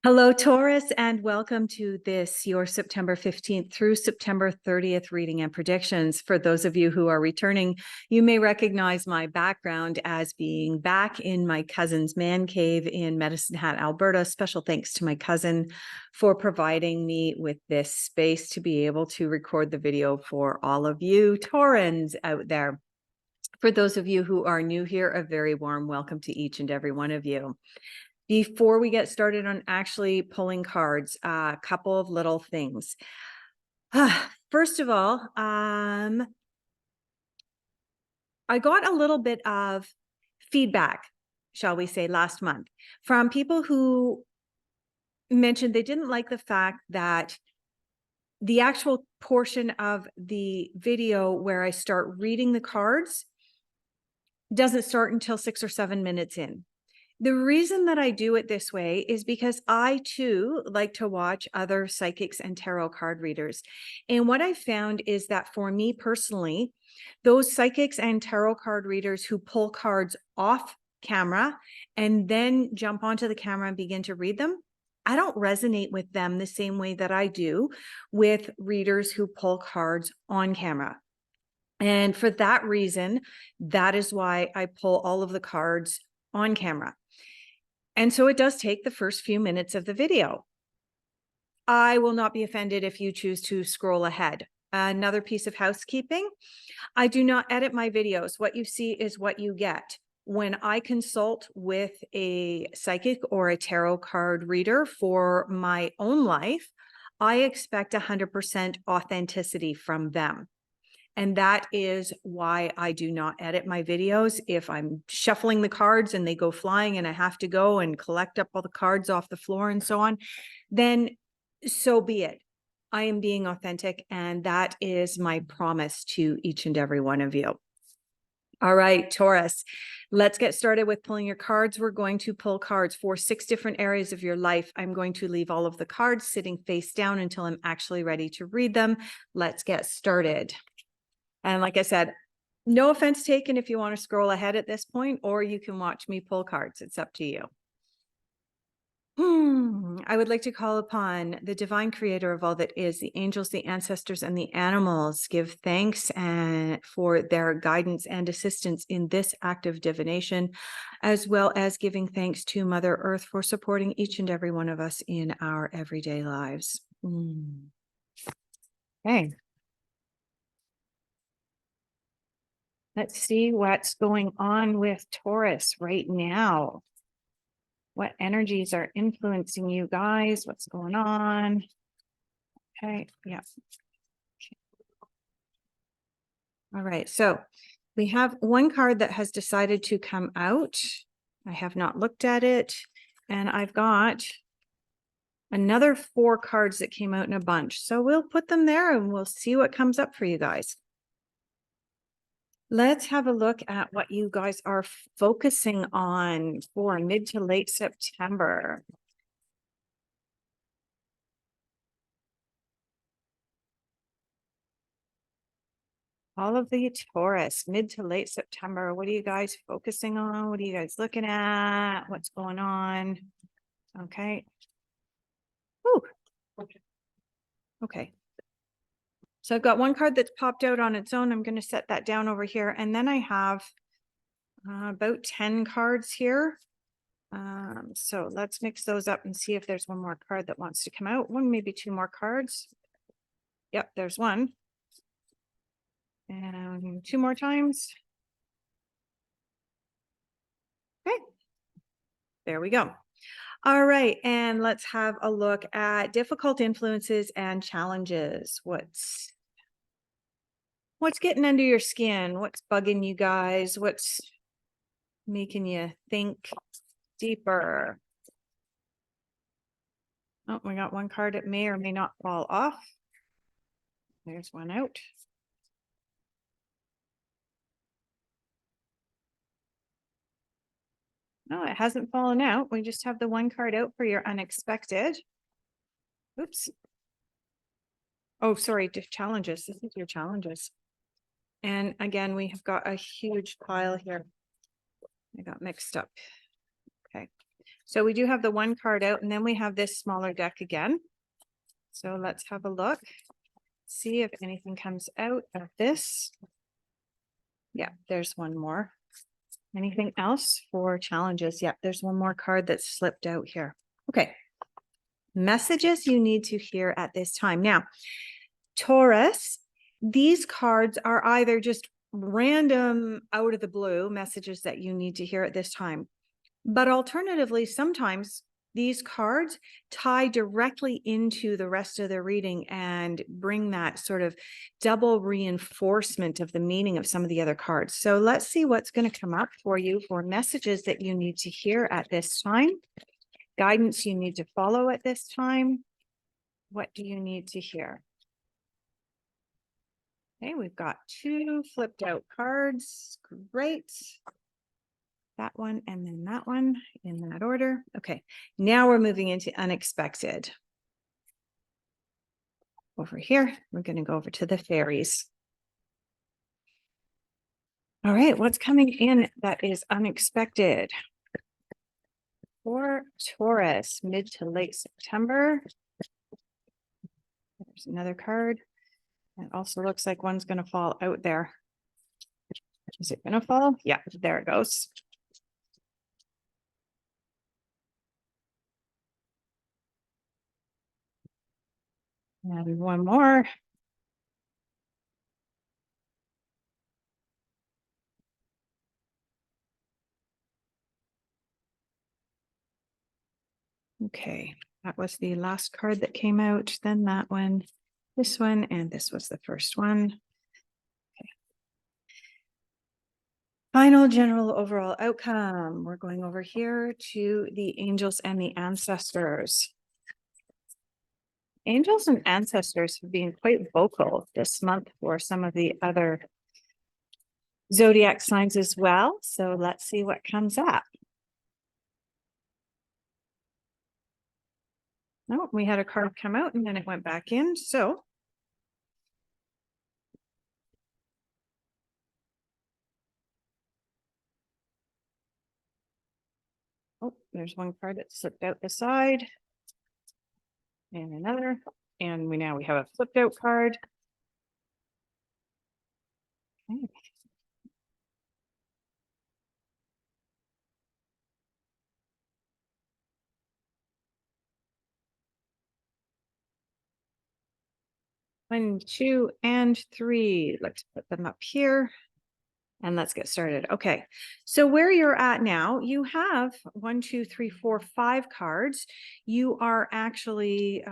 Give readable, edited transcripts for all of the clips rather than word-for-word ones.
Hello, Taurus, and welcome to your September 15th through September 30th reading and predictions. For those of you who are returning, you may recognize my background as being back in my cousin's man cave in Medicine Hat, Alberta. Special thanks to my cousin for providing me with this space to be able to record the video for all of you Taurans out there. For those of you who are new here, a very warm welcome to each and every one of you. Before we get started on actually pulling cards, a couple of little things. First of all, I got a little bit of feedback, shall we say, last month from people who mentioned they didn't like the fact that the actual portion of the video where I start reading the cards doesn't start until 6 or 7 minutes in. The reason that I do it this way is because I too like to watch other psychics and tarot card readers. And what I found is that for me personally, those psychics and tarot card readers who pull cards off camera and then jump onto the camera and begin to read them, I don't resonate with them the same way that I do with readers who pull cards on camera. And for that reason, that is why I pull all of the cards on camera. And so it does take the first few minutes of the video. I will not be offended if you choose to scroll ahead. Another piece of housekeeping, I do not edit my videos. What you see is what you get. When I consult with a psychic or a tarot card reader for my own life, I expect 100% authenticity from them. And that is why I do not edit my videos. If I'm shuffling the cards and they go flying and I have to go and collect up all the cards off the floor and so on, then so be it. I am being authentic, and that is my promise to each and every one of you. All right, Taurus, let's get started with pulling your cards. We're going to pull cards for 6 different areas of your life. I'm going to leave all of the cards sitting face down until I'm actually ready to read them. Let's get started. And like I said, no offense taken if you want to scroll ahead at this point, or you can watch me pull cards. It's up to you. I would like to call upon the divine creator of all that is, the angels, the ancestors, and the animals. Give thanks for their guidance and assistance in this act of divination, as well as giving thanks to Mother Earth for supporting each and every one of us in our everyday lives. Okay. Let's see what's going on with Taurus right now. What energies are influencing you guys? What's going on? Okay, yeah. All right, so we have one card that has decided to come out. I have not looked at it, and I've got another 4 cards that came out in a bunch. So we'll put them there and we'll see what comes up for you guys. Let's have a look at what you guys are focusing on for mid to late September. All of the Taurus, mid to late September. What are you guys focusing on? What are you guys looking at? What's going on? Okay. Whew. Okay. So I've got one card that's popped out on its own. I'm going to set that down over here. And then I have about 10 cards here. So let's mix those up and see if there's one more card that wants to come out. One, maybe 2 more cards. Yep, there's one. And 2 more times. Okay. There we go. All right, and let's have a look at difficult influences and challenges. What's getting under your skin? What's bugging you guys? What's making you think deeper? Oh, we got one card that may or may not fall off. There's one out. No, it hasn't fallen out. We just have the one card out for your unexpected. Oops. Oh, sorry, challenges. This is your challenges. And again, we have got a huge pile here. I got mixed up. Okay. So we do have the one card out, and then we have this smaller deck again. So let's have a look, see if anything comes out of this. Yeah, there's one more. Anything else for challenges? Yeah, there's one more card that's slipped out here. Okay. Messages you need to hear at this time. Now, Taurus, these cards are either just random out of the blue messages that you need to hear at this time. But alternatively, sometimes these cards tie directly into the rest of the reading and bring that sort of double reinforcement of the meaning of some of the other cards. So let's see what's going to come up for you for messages that you need to hear at this time. Guidance you need to follow at this time. What do you need to hear? Okay, we've got two flipped out cards. Great. That one and then that one in that order. Okay, now we're moving into unexpected. Over here, we're going to go over to the fairies. All right, what's coming in that is unexpected? For Taurus, mid to late September. There's another card. It also looks like one's going to fall out there. Is it going to fall? Yeah, there it goes. And one more. Okay, that was the last card that came out. Then that one, this one, and this was the first one. Okay. Final general overall outcome. We're going over here to the angels and the ancestors. Angels and ancestors have been quite vocal this month for some of the other zodiac signs as well. So let's see what comes up. Oh, we had a card come out and then it went back in. So oh, there's one card that slipped out the side. And another. And we have a flipped out card. Okay. One, two, and three. Let's put them up here. And let's get started. Okay, so where you're at now, you have 1, 2, 3, 4, 5 cards. You are actually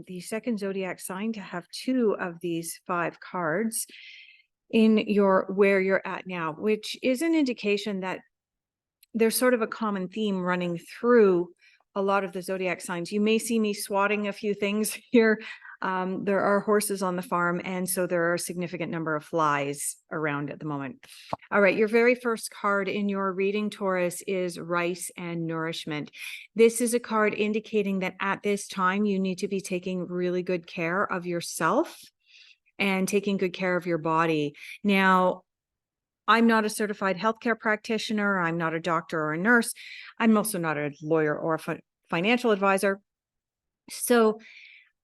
the second zodiac sign to have 2 of these 5 cards in your where you're at now, which is an indication that there's sort of a common theme running through a lot of the zodiac signs. You may see me swatting a few things here. There are horses on the farm, and so there are a significant number of flies around at the moment. All right, your very first card in your reading, Taurus, is rice and nourishment. This is a card indicating that at this time you need to be taking really good care of yourself and taking good care of your body. Now, I'm not a certified healthcare practitioner. I'm not a doctor or a nurse. I'm also not a lawyer or a financial advisor. So,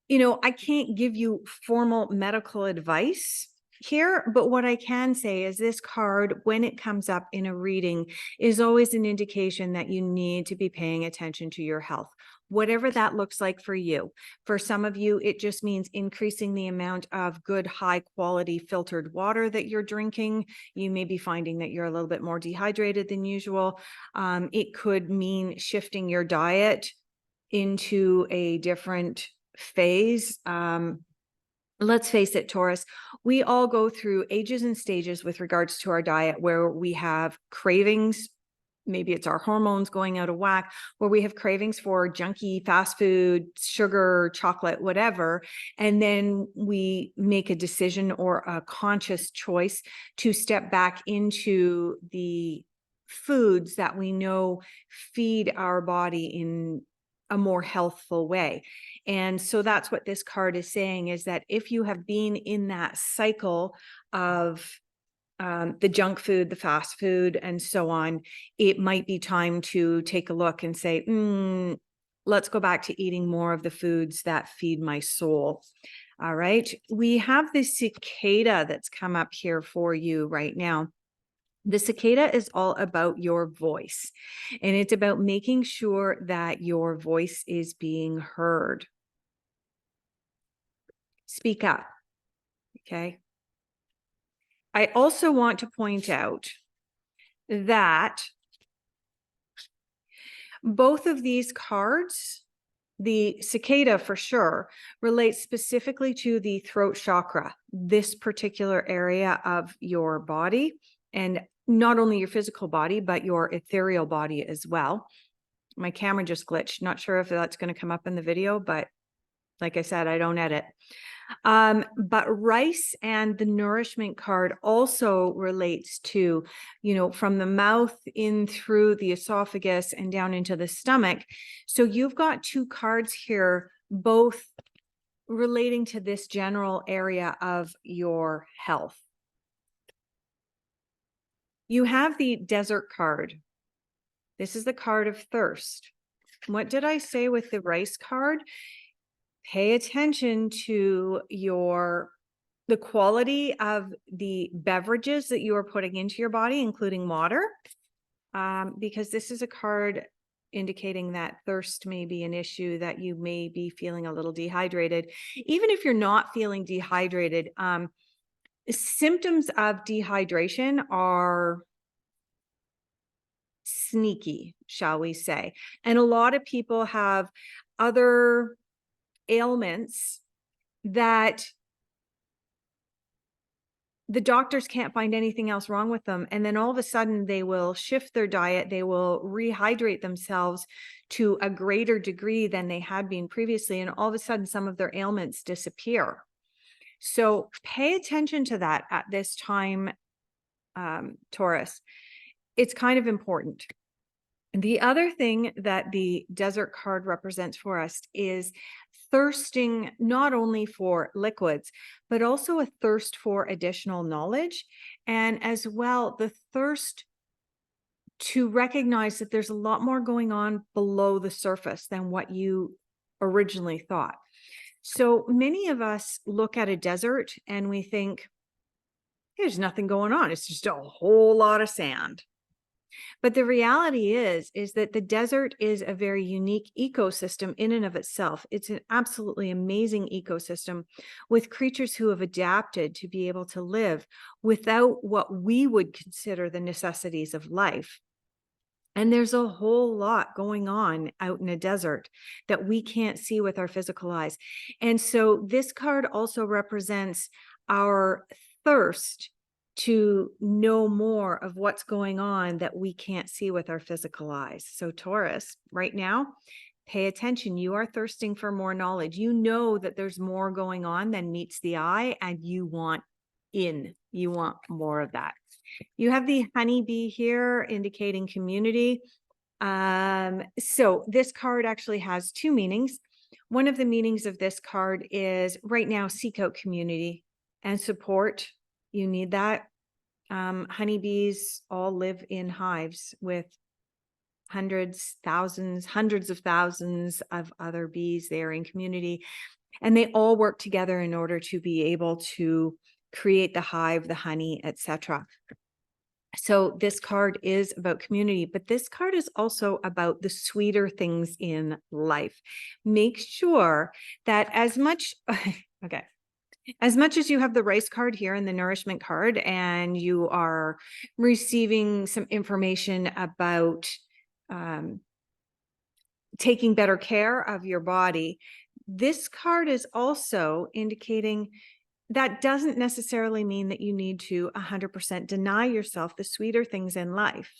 I can't give you formal medical advice here, but what I can say is this card, when it comes up in a reading, is always an indication that you need to be paying attention to your health, whatever that looks like for you. For some of you, it just means increasing the amount of good, high quality filtered water that you're drinking. You may be finding that you're a little bit more dehydrated than usual. It could mean shifting your diet into a different phase. Let's face it, Taurus, we all go through ages and stages with regards to our diet where we have cravings. Maybe it's our hormones going out of whack, where we have cravings for junky fast food, sugar, chocolate, whatever. And then we make a decision or a conscious choice to step back into the foods that we know feed our body in a more healthful way. And so that's what this card is saying, is that if you have been in that cycle of the junk food, the fast food, and so on, it might be time to take a look and say, let's go back to eating more of the foods that feed my soul. All right. We have this cicada that's come up here for you right now. The cicada is all about your voice, and it's about making sure that your voice is being heard. Speak up. Okay. I also want to point out that both of these cards, the cicada for sure, relates specifically to the throat chakra, this particular area of your body, and not only your physical body, but your ethereal body as well. My camera just glitched. Not sure if that's going to come up in the video, but like I said, I don't edit. But rice and the nourishment card also relates to, from the mouth in through the esophagus and down into the stomach. So you've got two cards here, both relating to this general area of your health. You have the desert card. This is the card of thirst. What did I say with the rice card? Pay attention to the quality of the beverages that you are putting into your body, including water, because this is a card indicating that thirst may be an issue, that you may be feeling a little dehydrated. Even if you're not feeling dehydrated, symptoms of dehydration are sneaky, shall we say. And a lot of people have other ailments that the doctors can't find anything else wrong with them. And then all of a sudden they will shift their diet. They will rehydrate themselves to a greater degree than they had been previously. And all of a sudden some of their ailments disappear. So pay attention to that at this time, Taurus. It's kind of important. The other thing that the desert card represents for us is thirsting not only for liquids, but also a thirst for additional knowledge, and as well the thirst to recognize that there's a lot more going on below the surface than what you originally thought. So many of us look at a desert and we think, there's nothing going on. It's just a whole lot of sand. But the reality is that the desert is a very unique ecosystem in and of itself. It's an absolutely amazing ecosystem with creatures who have adapted to be able to live without what we would consider the necessities of life. And there's a whole lot going on out in a desert that we can't see with our physical eyes. And so this card also represents our thirst to know more of what's going on that we can't see with our physical eyes. So Taurus, right now, pay attention. You are thirsting for more knowledge. You know that there's more going on than meets the eye, and you want more of that. You have the honeybee here indicating community. So this card actually has two meanings. One of the meanings of this card is right now, seek out community and support. You need that. Honeybees all live in hives with hundreds of thousands of other bees there in community. And they all work together in order to be able to create the hive, the honey, etc. So this card is about community, but this card is also about the sweeter things in life. Make sure that as much as you have the rice card here and the nourishment card, and you are receiving some information about taking better care of your body, this card is also indicating that doesn't necessarily mean that you need to 100% deny yourself the sweeter things in life.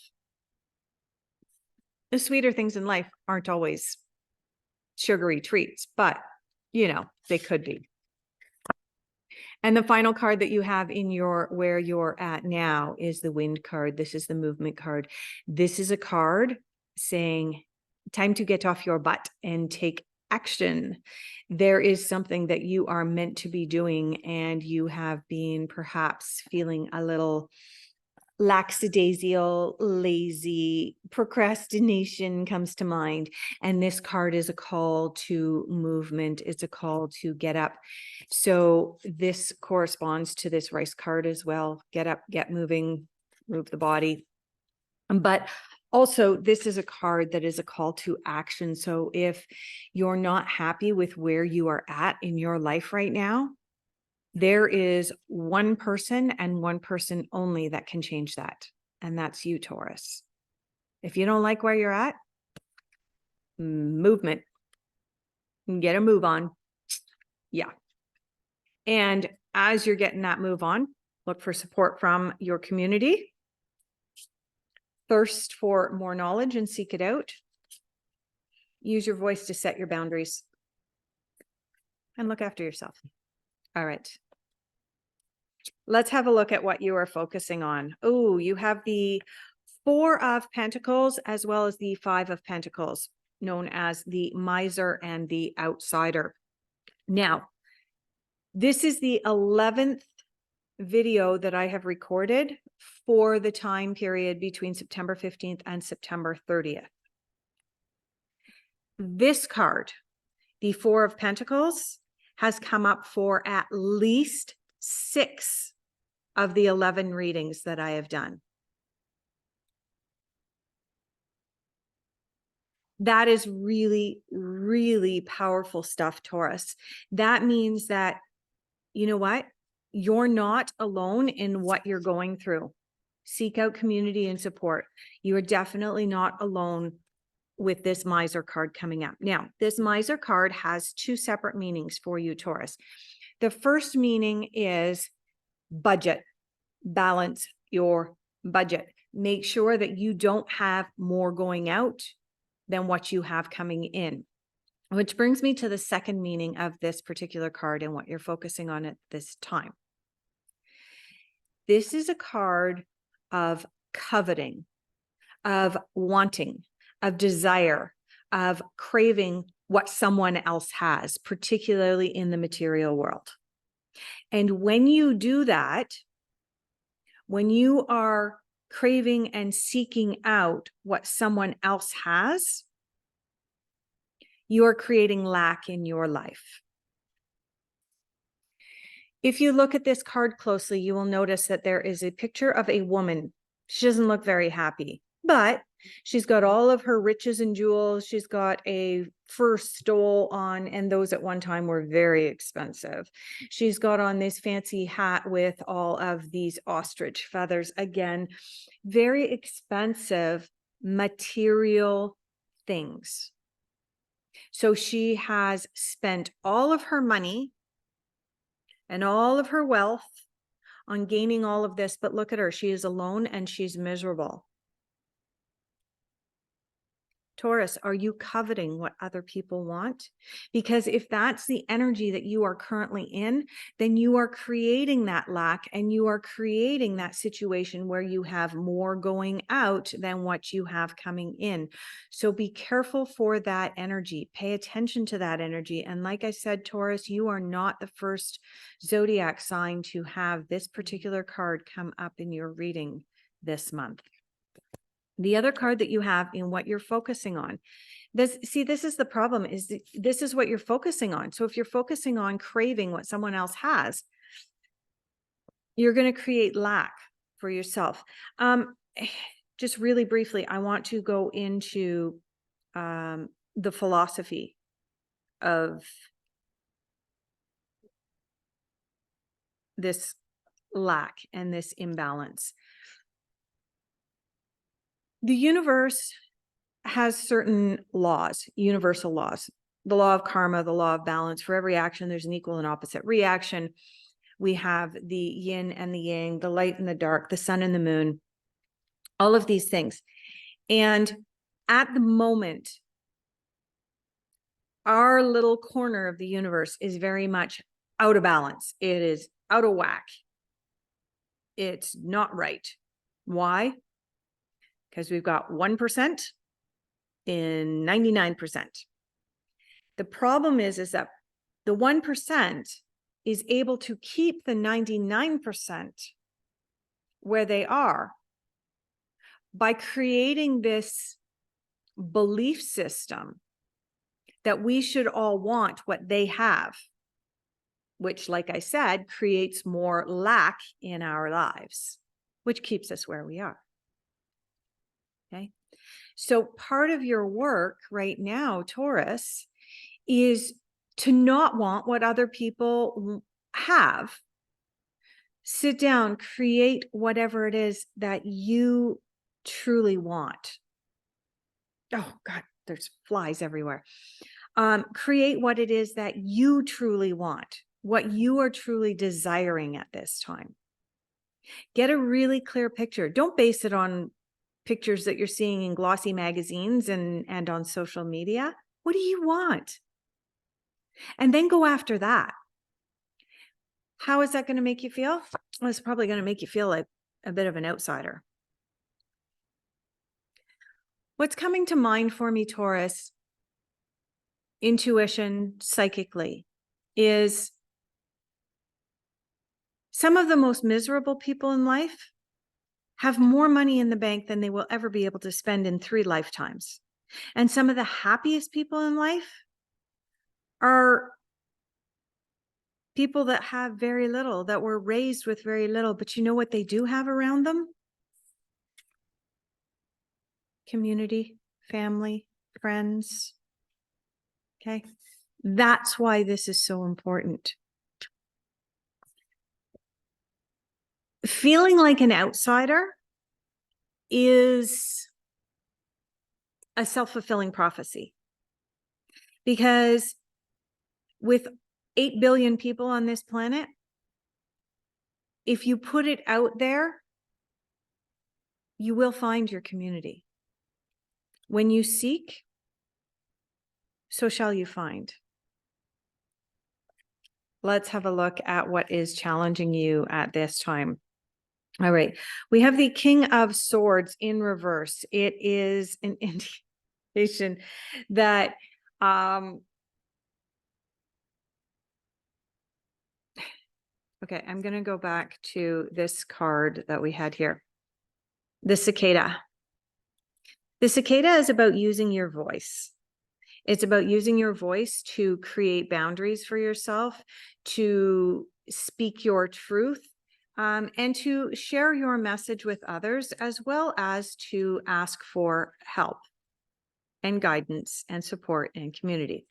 The sweeter things in life aren't always sugary treats, but they could be. And the final card that you have in where you're at now is the wind card. This is the movement card. This is a card saying, time to get off your butt and take action. There is something that you are meant to be doing, and you have been perhaps feeling a little lackadaisical, lazy, procrastination comes to mind. And this card is a call to movement. It's a call to get up. So this corresponds to this rice card as well. Get up, get moving, move the body. But also, this is a card that is a call to action. So if you're not happy with where you are at in your life right now, there is one person and one person only that can change that. And that's you, Taurus. If you don't like where you're at, movement, get a move on. Yeah. And as you're getting that move on, look for support from your community. Thirst for more knowledge and seek it out. Use your voice to set your boundaries. And look after yourself. All right. Let's have a look at what you are focusing on. Oh, you have the Four of Pentacles as well as the Five of Pentacles, known as the Miser and the Outsider. Now, this is the 11th video that I have recorded for the time period between September 15th and September 30th. This card, the Four of Pentacles, has come up for at least 6 of the 11 readings that I have done. That is really, really powerful stuff, Taurus. That means that, you know what? You're not alone in what you're going through. Seek out community and support. You are definitely not alone with this Miser card coming up. Now, this Miser card has 2 separate meanings for you, Taurus. The first meaning is budget. Balance your budget. Make sure that you don't have more going out than what you have coming in. Which brings me to the second meaning of this particular card and what you're focusing on at this time. This is a card of coveting, of wanting, of desire, of craving what someone else has, particularly in the material world. And when you do that, when you are craving and seeking out what someone else has, you are creating lack in your life. If you look at this card closely, you will notice that there is a picture of a woman. She doesn't look very happy, but she's got all of her riches and jewels. She's got a fur stole on, and those at one time were very expensive. She's got on this fancy hat with all of these ostrich feathers. Again, very expensive material things. So she has spent all of her money and all of her wealth on gaining all of this, but look at her. She is alone and she's miserable. Taurus, are you coveting what other people want? Because if that's the energy that you are currently in, then you are creating that lack and you are creating that situation where you have more going out than what you have coming in. So be careful for that energy. Pay attention to that energy. And like I said, Taurus, you are not the first zodiac sign to have this particular card come up in your reading this month. The other card that you have in what you're focusing on, this is the problem, is this is what you're focusing on. So if you're focusing on craving what someone else has, you're going to create lack for yourself. Just really briefly, I want to go into the philosophy of this lack and this imbalance. The universe has certain laws, universal laws, the law of karma, the law of balance. For every action, there's an equal and opposite reaction. We have the yin and the yang, the light and the dark, the sun and the moon, all of these things. And at the moment, our little corner of the universe is very much out of balance. It is out of whack. It's not right. Why? Because we've got 1% in 99%. The problem is that the 1% is able to keep the 99% where they are by creating this belief system that we should all want what they have, which, like I said, creates more lack in our lives, which keeps us where we are. Okay. So part of your work right now, Taurus, is to not want what other people have. Sit down, create whatever it is that you truly want. Oh God, there's flies everywhere. Create what it is that you truly want, what you are truly desiring at this time. Get a really clear picture. Don't base it on pictures that you're seeing in glossy magazines and on social media. What do you want? And then go after that. How is that going to make you feel? Well, it's probably going to make you feel like a bit of an outsider. What's coming to mind for me, Taurus, intuition, psychically, is some of the most miserable people in life have more money in the bank than they will ever be able to spend in 3 lifetimes. And some of the happiest people in life are people that have very little, that were raised with very little, but you know what they do have around them? Community, family, friends. Okay. That's why this is so important. Feeling like an outsider is a self-fulfilling prophecy, because with 8 billion people on this planet, if you put it out there, you will find your community. When you seek, so shall you find. Let's have a look at what is challenging you at this time. All right. We have the King of Swords in reverse. It is an indication that okay, I'm going to go back to this card that we had here. The cicada. The cicada is about using your voice. It's about using your voice to create boundaries for yourself, to speak your truth, and to share your message with others, as well as to ask for help and guidance and support and community.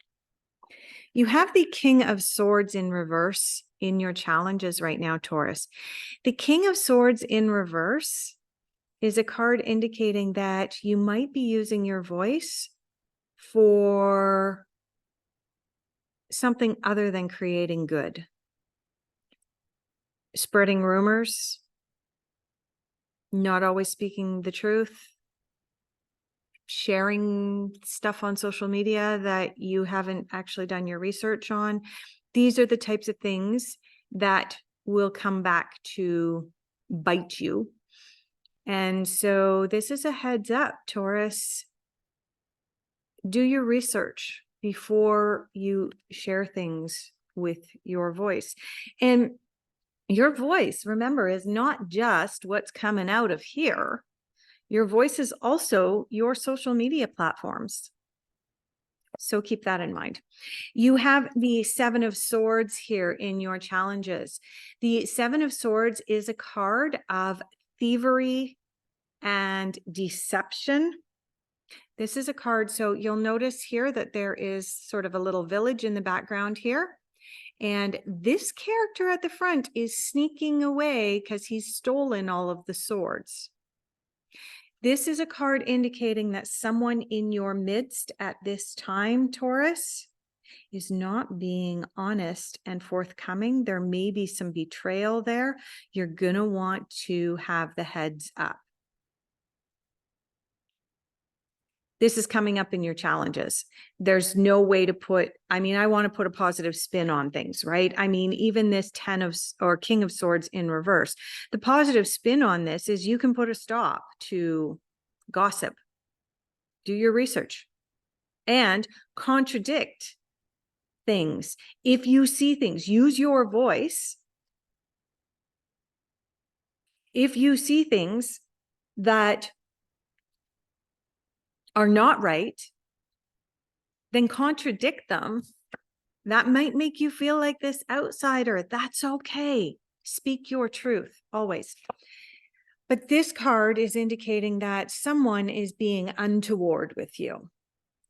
You have the King of Swords in reverse in your challenges right now, Taurus. The King of Swords in reverse is a card indicating that you might be using your voice for something other than creating good. Spreading rumors, not always speaking the truth, sharing stuff on social media that you haven't actually done your research on. These are the types of things that will come back to bite you. And so this is a heads up, Taurus. Do your research before you share things with your voice. And your voice, remember, is not just what's coming out of here. Your voice is also your social media platforms. So keep that in mind. You have the Seven of Swords here in your challenges. The Seven of Swords is a card of thievery and deception. This is a card, so you'll notice here that there is sort of a little village in the background here. And this character at the front is sneaking away because he's stolen all of the swords. This is a card indicating that someone in your midst at this time, Taurus, is not being honest and forthcoming. There may be some betrayal there. You're going to want to have the heads up. This is coming up in your challenges. There's no way to put, I mean, I want to put a positive spin on things, right? I mean, even this King of Swords in reverse, the positive spin on this is you can put a stop to gossip, do your research, and contradict things. If you see things, use your voice. If you see things that are not right, then contradict them. That might make you feel like this outsider. That's okay. Speak your truth always. But this card is indicating that someone is being untoward with you.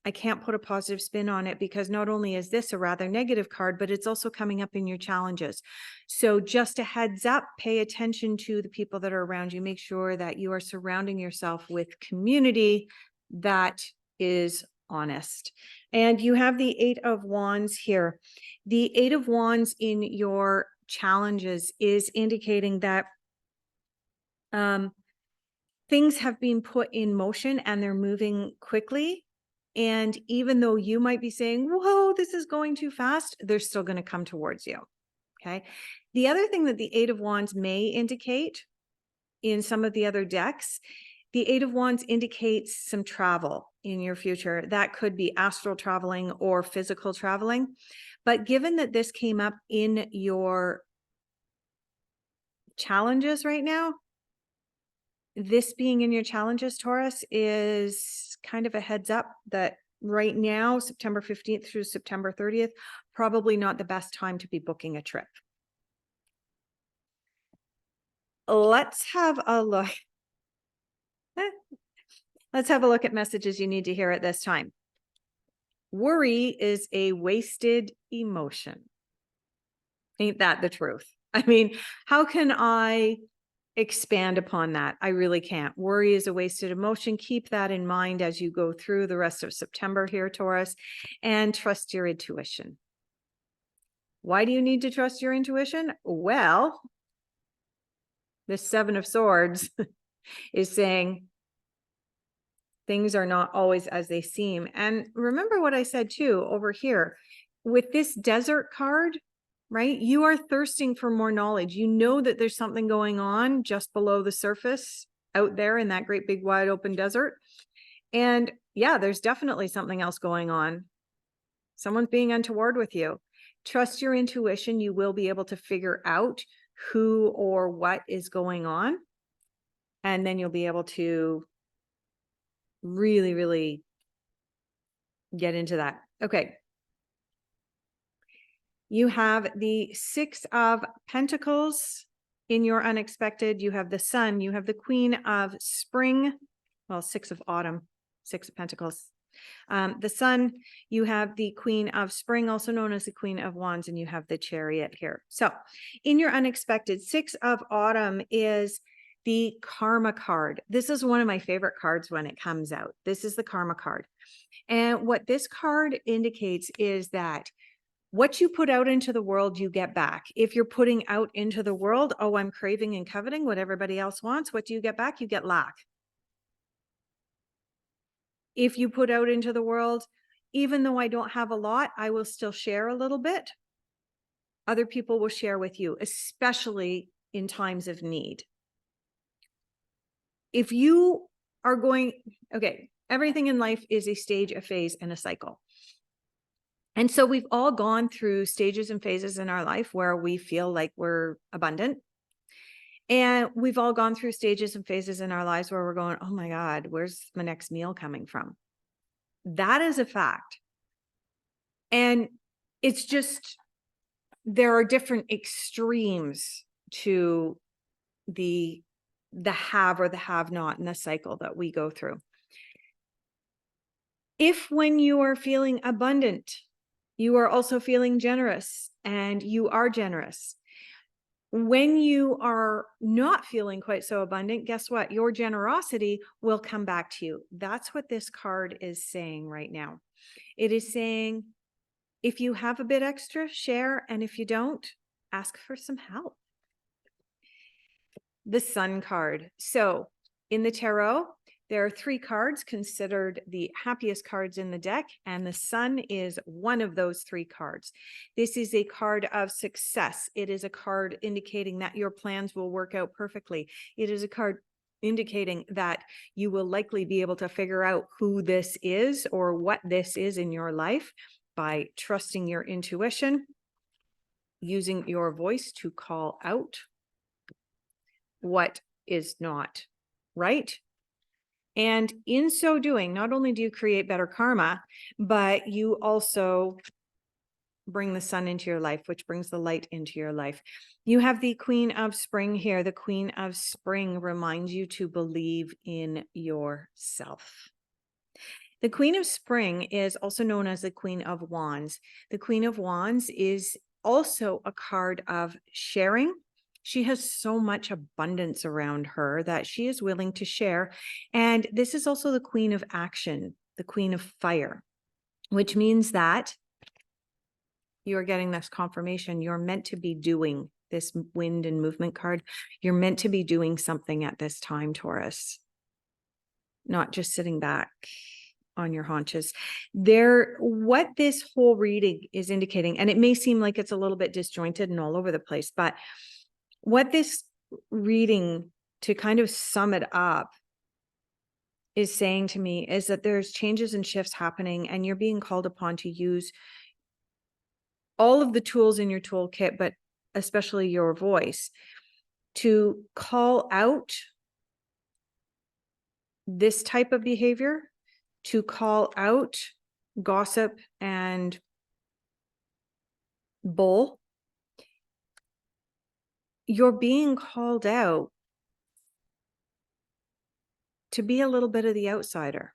I can't put a positive spin on it because not only is this a rather negative card, but it's also coming up in your challenges. So just a heads up, pay attention to the people that are around you. Make sure that you are surrounding yourself with community that is honest. And you have the 8 of Wands here. The 8 of Wands in your challenges is indicating that things have been put in motion and they're moving quickly. And even though you might be saying, whoa, this is going too fast, they're still going to come towards you. Okay. The other thing that the 8 of Wands may indicate in some of the other decks, the 8 of Wands indicates some travel in your future. That could be astral traveling or physical traveling. But given that this came up in your challenges right now, this being in your challenges, Taurus, is kind of a heads up that right now, September 15th through September 30th, probably not the best time to be booking a trip. Let's have a look. Let's have a look at messages you need to hear at this time. Worry is a wasted emotion. Ain't that the truth? I mean, how can I expand upon that? I really can't. Worry is a wasted emotion. Keep that in mind as you go through the rest of September here, Taurus, and trust your intuition. Why do you need to trust your intuition? Well, the 7 of Swords is saying things are not always as they seem. And remember what I said too over here with this desert card, right? You are thirsting for more knowledge. You know that there's something going on just below the surface out there in that great big wide open desert. And yeah, there's definitely something else going on. Someone's being untoward with you. Trust your intuition. You will be able to figure out who or what is going on. And then you'll be able to really, really get into that. Okay. You have the 6 of Pentacles in your unexpected. You have the Sun. You have the Queen of Spring. Well, 6 of Autumn, 6 of Pentacles. The Sun, you have the Queen of Spring, also known as the Queen of Wands, and you have the Chariot here. So in your unexpected, 6 of Autumn is the Karma card. This is one of my favorite cards when it comes out. This is the Karma card. And what this card indicates is that what you put out into the world, you get back. If you're putting out into the world, oh, I'm craving and coveting what everybody else wants, what do you get back? You get lack. If you put out into the world, even though I don't have a lot, I will still share a little bit. Other people will share with you, especially in times of need. If you are going, okay, everything in life is a stage, a phase, and a cycle. And so we've all gone through stages and phases in our life where we feel like we're abundant. And we've all gone through stages and phases in our lives where we're going, oh my God, where's my next meal coming from? That is a fact. And it's just, there are different extremes to the have or the have not in the cycle that we go through. If when you are feeling abundant, you are also feeling generous and you are generous. When you are not feeling quite so abundant, guess what? Your generosity will come back to you. That's what this card is saying right now. It is saying, if you have a bit extra, share. And if you don't, ask for some help. The Sun card. So in the tarot, there are 3 cards considered the happiest cards in the deck, and the Sun is one of those 3 cards. This is a card of success. It is a card indicating that your plans will work out perfectly. It is a card indicating that you will likely be able to figure out who this is or what this is in your life. by trusting your intuition, using your voice to call out what is not right. And in so doing, not only do you create better karma, but you also bring the sun into your life, which brings the light into your life. You have the Queen of Spring here. The Queen of Spring reminds you to believe in yourself. The Queen of Spring is also known as the Queen of Wands. The Queen of Wands is also a card of sharing. She has so much abundance around her that she is willing to share. And this is also the Queen of Action, the Queen of Fire, which means that you are getting this confirmation. You're meant to be doing this wind and movement card. You're meant to be doing something at this time, Taurus, not just sitting back on your haunches. What this whole reading is indicating, and it may seem like it's a little bit disjointed and all over the place, but what this reading, to kind of sum it up, is saying to me is that there's changes and shifts happening, and you're being called upon to use all of the tools in your toolkit, but especially your voice, to call out this type of behavior, to call out gossip and bull. You're being called out to be a little bit of the outsider.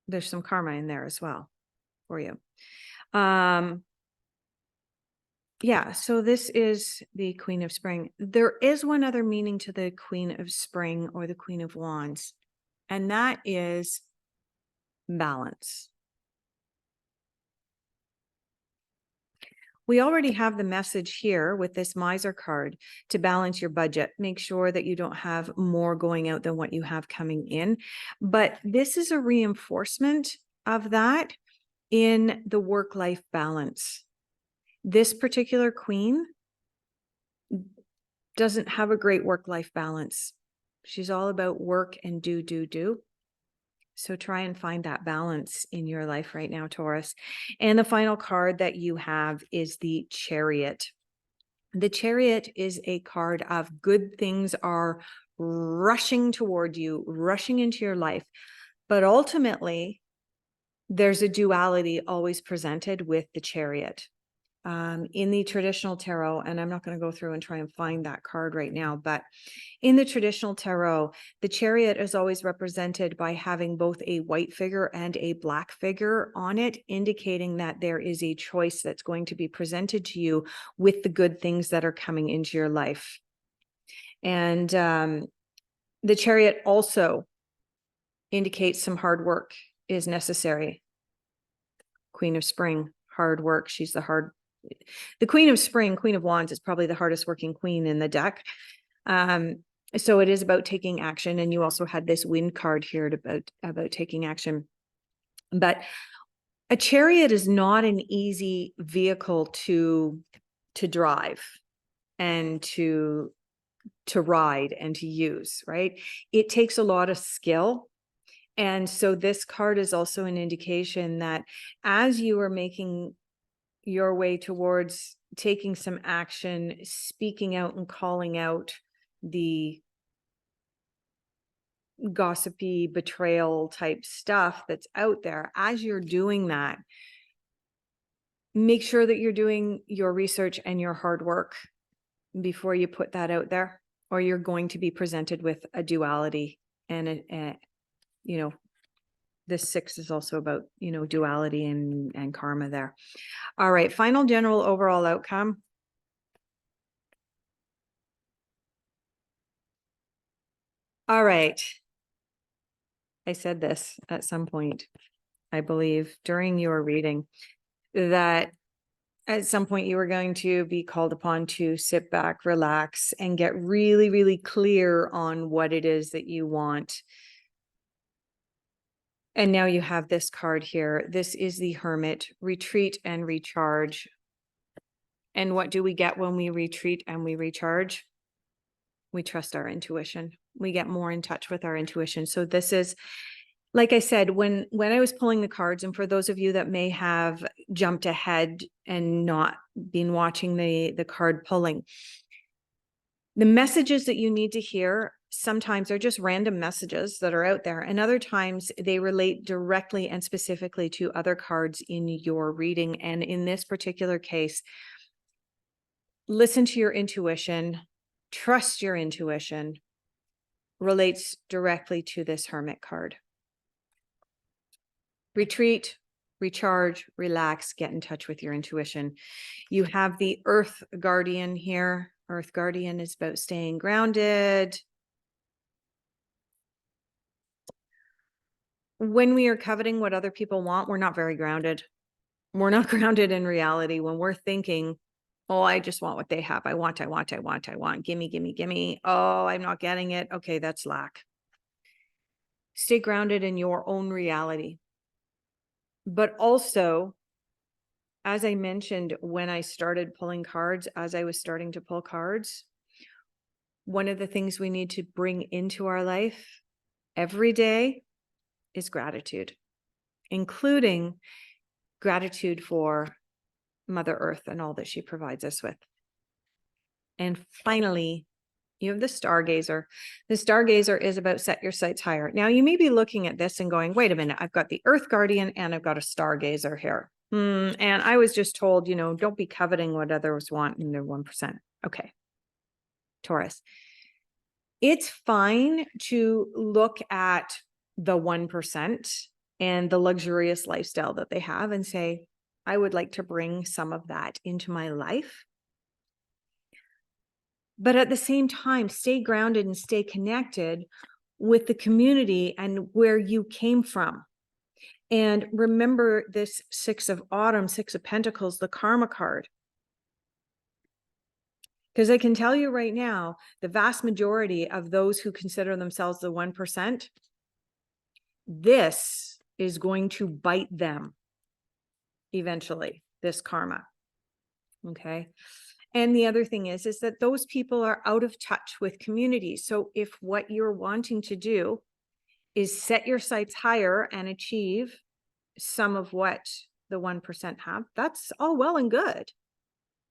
There's some karma in there as well for you. Yeah, so this is the Queen of Spring. There is one other meaning to the Queen of Spring or the Queen of Wands, and that is balance. We already have the message here with this miser card to balance your budget. Make sure that you don't have more going out than what you have coming in. But this is a reinforcement of that in the work-life balance. This particular queen doesn't have a great work-life balance. She's all about work and do. So try and find that balance in your life right now, Taurus. And the final card that you have is the Chariot. The Chariot is a card of good things are rushing toward you, rushing into your life. But ultimately, there's a duality always presented with the Chariot. In the traditional tarot, and I'm not going to go through and try and find that card right now, but in the traditional tarot, the Chariot is always represented by having both a white figure and a black figure on it, indicating that there is a choice that's going to be presented to you with the good things that are coming into your life. And the Chariot also indicates some hard work is necessary. Queen of Spring, hard work. She's the Queen of Spring, Queen of Wands is probably the hardest working queen in the deck. So it is about taking action. And you also had this wind card here about taking action. But a chariot is not an easy vehicle to drive and to ride and to use, right? It takes a lot of skill. And so this card is also an indication that as you are making your way towards taking some action, speaking out and calling out the gossipy betrayal type stuff that's out there, as you're doing that, make sure that you're doing your research and your hard work before you put that out there, or you're going to be presented with a duality. And this 6 is also about, duality and karma there. All right, final general overall outcome. All right. I said this at some point, I believe, during your reading, that at some point you were going to be called upon to sit back, relax, and get really, really clear on what it is that you want. And now you have this card here. This is the Hermit, retreat and recharge. And what do we get when we retreat and we recharge? We trust our intuition. We get more in touch with our intuition. So this is Like I said, when I was pulling the cards, and for those of you that may have jumped ahead and not been watching the card pulling, the messages that you need to hear sometimes are just random messages that are out there, and other times they relate directly and specifically to other cards in your reading. And in this particular case, listen to your intuition, trust your intuition, relates directly to this Hermit card. Retreat, recharge, relax, get in touch with your intuition. You have the Earth Guardian here. Earth Guardian is about staying grounded. When we are coveting what other people want, we're not very grounded. We're not grounded in reality. When we're thinking, oh, I just want what they have. I want. Gimme, gimme, gimme. Oh, I'm not getting it. Okay, that's lack. Stay grounded in your own reality. But also, as I mentioned, when I started pulling cards, as I was starting to pull cards, one of the things we need to bring into our life every day is gratitude, including gratitude for Mother Earth and all that she provides us with. And finally, you have the Stargazer. The Stargazer is about set your sights higher. Now, you may be looking at this and going, wait a minute, I've got the Earth Guardian and I've got a Stargazer here. And I was just told, don't be coveting what others want in their 1%. Okay. Taurus. It's fine to look at the 1% and the luxurious lifestyle that they have and say, I would like to bring some of that into my life. But at the same time, stay grounded and stay connected with the community and where you came from. And remember this Six of Autumn, Six of Pentacles, the Karma card. Because I can tell you right now, the vast majority of those who consider themselves the 1%, this is going to bite them eventually, this karma. Okay. And the other thing is that those people are out of touch with community. So if what you're wanting to do is set your sights higher and achieve some of what the 1% have, that's all well and good.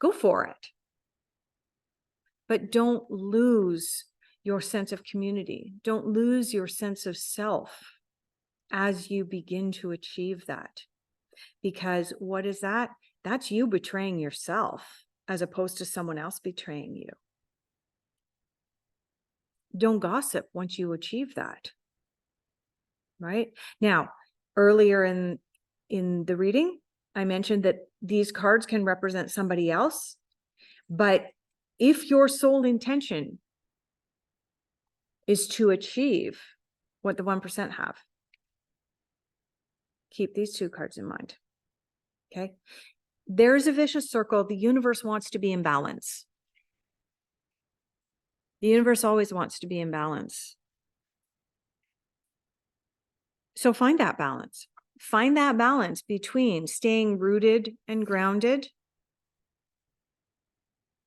Go for it. But don't lose your sense of community. Don't lose your sense of self as you begin to achieve that. Because what is that? That's you betraying yourself as opposed to someone else betraying you. Don't gossip once you achieve that. Right? Now, earlier in the reading, I mentioned that these cards can represent somebody else, but if your sole intention is to achieve what the 1% have, keep these two cards in mind. Okay. There's a vicious circle. The universe wants to be in balance. The universe always wants to be in balance. So find that balance. Find that balance between staying rooted and grounded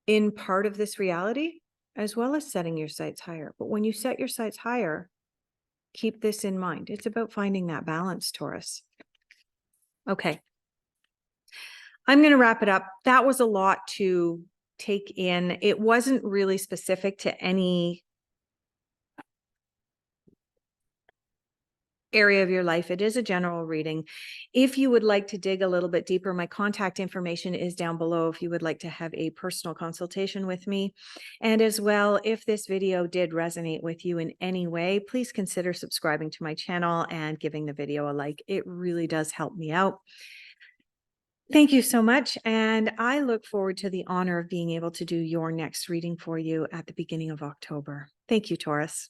in part of this reality, as well as setting your sights higher. But when you set your sights higher, keep this in mind. It's about finding that balance, Taurus. Okay. I'm going to wrap it up. That was a lot to take in. It wasn't really specific to any area of your life. It is a general reading. If you would like to dig a little bit deeper, my contact information is down below if you would like to have a personal consultation with me. And as well, if this video did resonate with you in any way, please consider subscribing to my channel and giving the video a like. It really does help me out. Thank you so much. And I look forward to the honor of being able to do your next reading for you at the beginning of October. Thank you, Taurus.